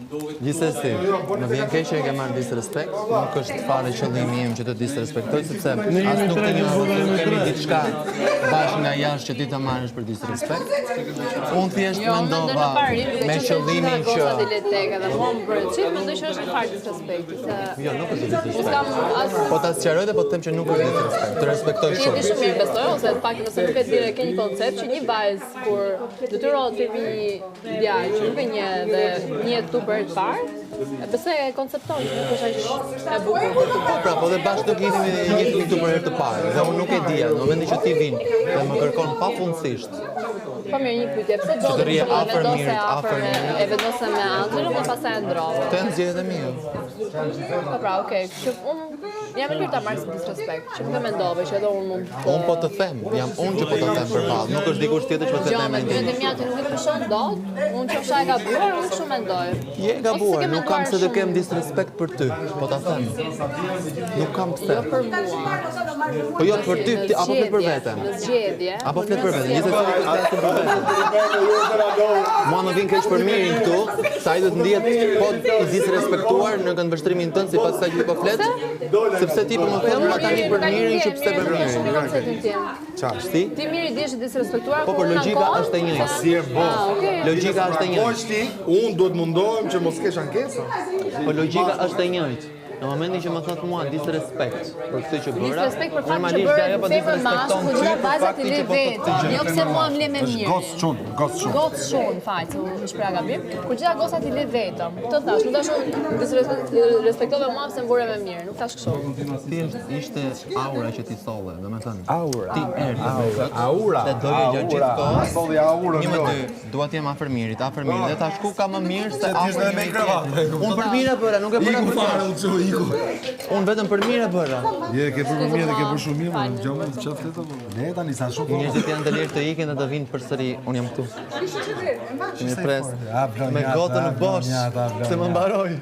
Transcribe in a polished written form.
Gjithsesi, më vjen keq që e ke marrë disrespekt, nuk është fare qëllimi im që të disrespektoj, sepse as nuk të njoh, nuk kemi diçka bashkë nga jashtë që ti ta marrësh për disrespekt. Unë thjesht mendova me qëllimin që mendoj që është fare disrespekti. Jo, nuk është disrespekt. Po ta sqaroj dhe po të them që nuk është disrespekt. Të respektoj Ti shumë. di shumë mirë besoj ose të paktën nëse nuk e di ke një koncept që një vajzë kur detyrohet të vi djalë që nuk e njeh dhe njihet tu për të parë, besoj e koncepton që nuk është aq e bukur. Po pra, po dhe bashkë nuk jemi këtu për herë të parë. Dhe unë nuk e dija, në momentin që ti vin dhe më kërkon pafundësisht. Po mirë, një pyetje, pse do të e vendose me Anxhelën dhe pastaj e ndrove? Të janë zgjedhjet e mia. Po pra, okay, që unë jam e mirë ta marr si disrespekt, që nuk e mendove që edhe unë mund të... Unë po të them, jam unë që po të them përballë, nuk është dikush tjetër që po të them me ty. Mia ti nuk e përshon dot, unë qofsha e gabuar, unë kështu mendoj. Je e gabuar, nuk kam se të kem disrespekt për ty, po ta them. Nuk kam pse. Jo për mua. Po jo për ty, apo flet për veten. Në zgjedhje. Apo flet për veten, gjithsesi nuk flas për veten. Mua më vjen keq për mirin këtu, sa ai do të ndihet po i disrespektuar në këndvështrimin tënd sipas asaj që po flet, sepse ti po më thon pra tani për mirin që pse për mirin. Çfarë? Ti miri dish disrespektuar. Po por logjika është e njëjtë. Si e bë? Logjika është e njëjtë. Po ti, unë duhet mundohem që mos kesh ankesa. Po logjika është e njëjtë. Në momentin që më thot mua disrespekt për këtë që bëra, disrespekt për fakt që bëra ajo po disrespekton ty për faktin që ti vetë. Jo pse mua më le me mirë. Gocë çun. Gocë çun, fal, se më shpreh gabim. Kur gjitha gocat i le vetëm. Të thash, nuk tash disrespektove mua pse më vore me mirë, nuk thash kështu. Thjesht ishte aura që ti solle, domethënë. Aura. Ti erdhe. Aura. Dhe doje gjatë gjithë kohës. Solli aura. Një me dy, dua të jem afër mirit, dhe tash ku ka më mirë se afër mirit. Unë për mirë bëra, nuk e bëra për fare. Unë vetëm për mirë e bëra. Je, ke për mirë dhe ke për shumë mirë, më gjamë të qaftë të më. Ne tani sa shumë. Njerëzit janë të lirë të ikin dhe të vinë përsëri, unë jam këtu. Kemi pres me gotën në bosh, se më mbaroj.